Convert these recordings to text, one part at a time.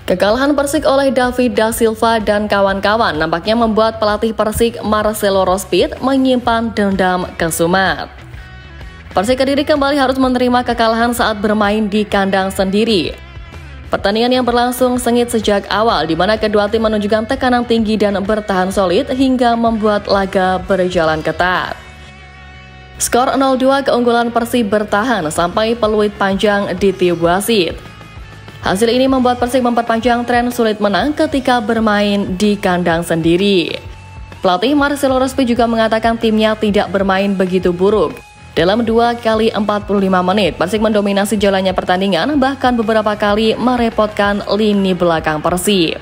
Kekalahan Persik oleh David da Silva dan kawan-kawan nampaknya membuat pelatih Persik Marcelo Rospit menyimpan dendam kesumat. Persik Kediri kembali harus menerima kekalahan saat bermain di kandang sendiri. Pertandingan yang berlangsung sengit sejak awal, di mana kedua tim menunjukkan tekanan tinggi dan bertahan solid hingga membuat laga berjalan ketat. Skor 0-2 keunggulan Persib bertahan sampai peluit panjang di tiup wasit. Hasil ini membuat Persik memperpanjang tren sulit menang ketika bermain di kandang sendiri. Pelatih Marcelo Rospit juga mengatakan timnya tidak bermain begitu buruk. Dalam 2 kali 45 menit, Persik mendominasi jalannya pertandingan, bahkan beberapa kali merepotkan lini belakang Persib.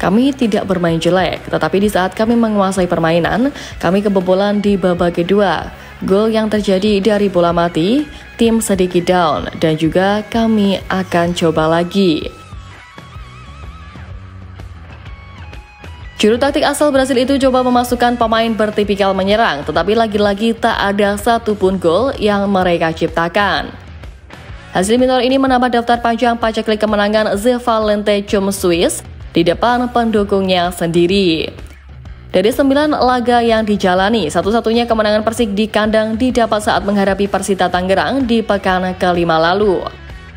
Kami tidak bermain jelek, tetapi di saat kami menguasai permainan, kami kebobolan di babak kedua. Gol yang terjadi dari bola mati, tim sedikit down, dan juga kami akan coba lagi. Juru taktik asal Brasil itu coba memasukkan pemain bertipikal menyerang, tetapi lagi-lagi tak ada satupun gol yang mereka ciptakan. Hasil minor ini menambah daftar panjang paceklik kemenangan The Valente Cum Swiss di depan pendukungnya sendiri. Dari 9 laga yang dijalani, satu-satunya kemenangan Persik di kandang didapat saat menghadapi Persita Tangerang di pekan kelima lalu.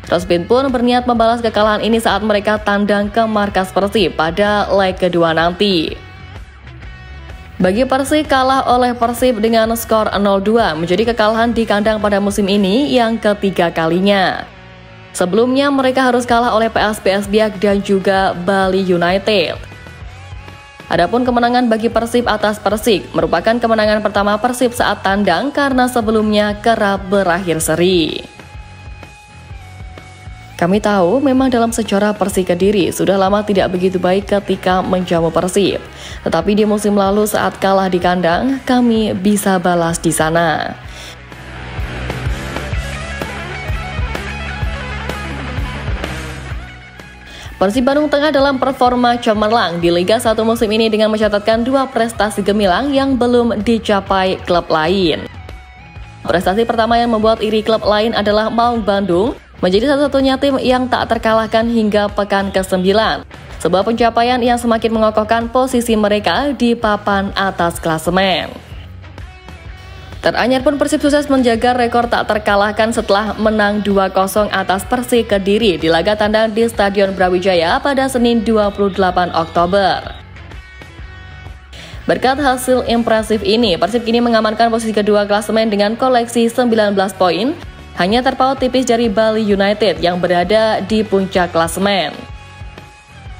Rospit pun berniat membalas kekalahan ini saat mereka tandang ke markas Persib pada leg kedua nanti. Bagi Persik, kalah oleh Persib dengan skor 0-2 menjadi kekalahan di kandang pada musim ini yang ketiga kalinya. Sebelumnya mereka harus kalah oleh PSPS Biak dan juga Bali United. Adapun kemenangan bagi Persib atas Persik merupakan kemenangan pertama Persib saat tandang karena sebelumnya kerap berakhir seri. Kami tahu memang dalam sejarah Persik Kediri sudah lama tidak begitu baik ketika menjamu Persib. Tetapi di musim lalu saat kalah di kandang, kami bisa balas di sana. Persib Bandung tengah dalam performa cemerlang di Liga 1 musim ini dengan mencatatkan 2 prestasi gemilang yang belum dicapai klub lain. Prestasi pertama yang membuat iri klub lain adalah Maung Bandung menjadi satu-satunya tim yang tak terkalahkan hingga pekan ke-9. Sebuah pencapaian yang semakin mengokohkan posisi mereka di papan atas klasemen. Teranyar pun Persib sukses menjaga rekor tak terkalahkan setelah menang 2-0 atas Persik Kediri di laga tandang di Stadion Brawijaya pada Senin 28 Oktober. Berkat hasil impresif ini, Persib kini mengamankan posisi kedua klasemen dengan koleksi 19 poin, hanya terpaut tipis dari Bali United yang berada di puncak klasemen.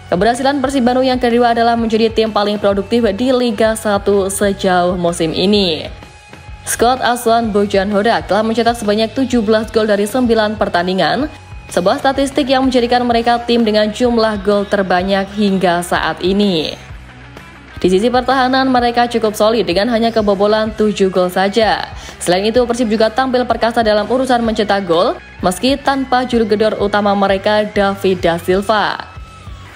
Keberhasilan Persib Bandung yang kedua adalah menjadi tim paling produktif di Liga 1 sejauh musim ini. Skuad asuhan Bojan Hodak telah mencetak sebanyak 17 gol dari 9 pertandingan, sebuah statistik yang menjadikan mereka tim dengan jumlah gol terbanyak hingga saat ini. Di sisi pertahanan mereka cukup solid dengan hanya kebobolan 7 gol saja. Selain itu Persib juga tampil perkasa dalam urusan mencetak gol, meski tanpa juru gedor utama mereka David da Silva.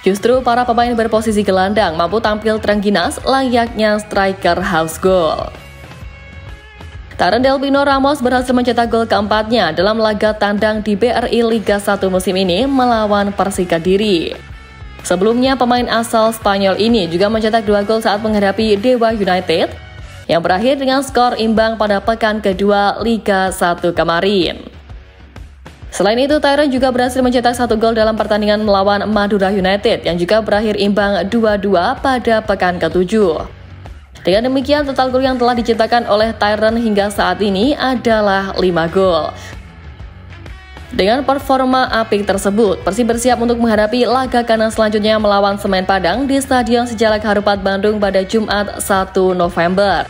Justru para pemain berposisi gelandang mampu tampil terengginas layaknya striker house goal. Taran Delpino Ramos berhasil mencetak gol keempatnya dalam laga tandang di BRI Liga 1 musim ini melawan Persik Kediri. Sebelumnya pemain asal Spanyol ini juga mencetak 2 gol saat menghadapi Dewa United yang berakhir dengan skor imbang pada pekan kedua Liga 1 kemarin. Selain itu, Tyron juga berhasil mencetak 1 gol dalam pertandingan melawan Madura United yang juga berakhir imbang 2-2 pada pekan ke-7. Dengan demikian, total gol yang telah diciptakan oleh Tyron hingga saat ini adalah 5 gol. Dengan performa apik tersebut, Persib bersiap untuk menghadapi laga kandang selanjutnya melawan Semen Padang di Stadion Sijalak Harupat Bandung pada Jumat 1 November.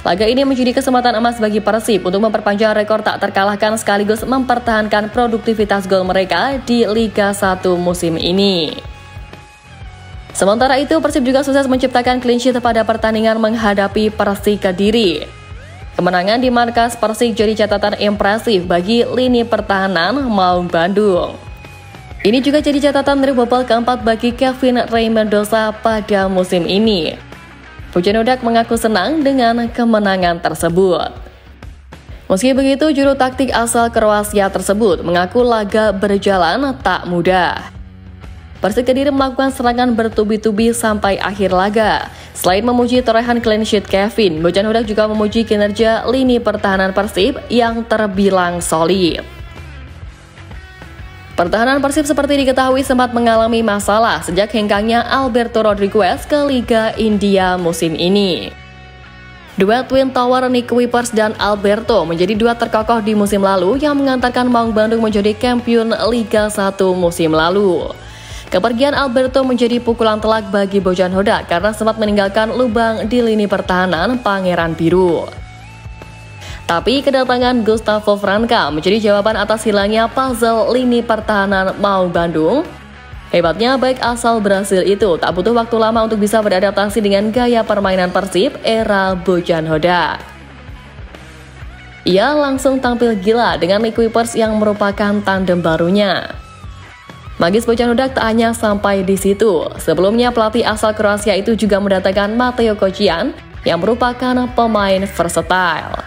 Laga ini menjadi kesempatan emas bagi Persib untuk memperpanjang rekor tak terkalahkan sekaligus mempertahankan produktivitas gol mereka di Liga 1 musim ini. Sementara itu, Persib juga sukses menciptakan clean sheet pada pertandingan menghadapi Persik Kediri. Kemenangan di markas Persik jadi catatan impresif bagi lini pertahanan Maung Bandung. Ini juga jadi catatan dari babak keempat bagi Kevin Ray Mendoza pada musim ini. Bojan Hodak mengaku senang dengan kemenangan tersebut. Meski begitu, juru taktik asal Kroasia tersebut mengaku laga berjalan tak mudah. Persik Kediri melakukan serangan bertubi-tubi sampai akhir laga. Selain memuji torehan clean sheet Kevin, Bojan Hodak juga memuji kinerja lini pertahanan Persib yang terbilang solid. Pertahanan Persib seperti diketahui sempat mengalami masalah sejak hengkangnya Alberto Rodriguez ke Liga India musim ini. Duet Twin Tower Nick Kuipers dan Alberto menjadi duet terkokoh di musim lalu yang mengantarkan Maung Bandung menjadi kampiun Liga 1 musim lalu. Kepergian Alberto menjadi pukulan telak bagi Bojan Hodak karena sempat meninggalkan lubang di lini pertahanan Pangeran Biru. Tapi kedatangan Gustavo Franca menjadi jawaban atas hilangnya puzzle lini pertahanan Maung Bandung. Hebatnya back asal Brasil itu tak butuh waktu lama untuk bisa beradaptasi dengan gaya permainan Persib era Bojan Hodak. Ia langsung tampil gila dengan Nick Kuipers yang merupakan tandem barunya. Magis Bojan Hodak tak hanya sampai di situ. Sebelumnya pelatih asal Kroasia itu juga mendatangkan Mateo Kocian yang merupakan pemain versatile.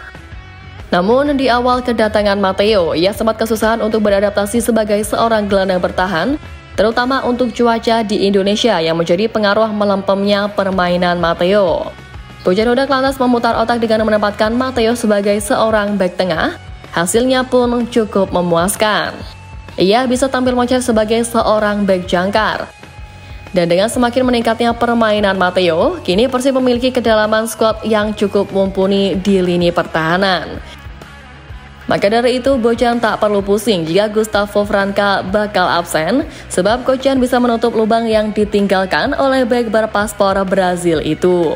Namun di awal kedatangan Mateo, ia sempat kesusahan untuk beradaptasi sebagai seorang gelandang bertahan, terutama untuk cuaca di Indonesia yang menjadi pengaruh melempemnya permainan Mateo. Bojan Hodak lantas memutar otak dengan menempatkan Mateo sebagai seorang bek tengah, hasilnya pun cukup memuaskan. Ia bisa tampil moncer sebagai seorang bek jangkar. Dan dengan semakin meningkatnya permainan Mateo, kini Persib memiliki kedalaman skuad yang cukup mumpuni di lini pertahanan. Maka dari itu, Bojan tak perlu pusing jika Gustavo Franca bakal absen, sebab Kocian bisa menutup lubang yang ditinggalkan oleh bek berpaspor Brazil itu.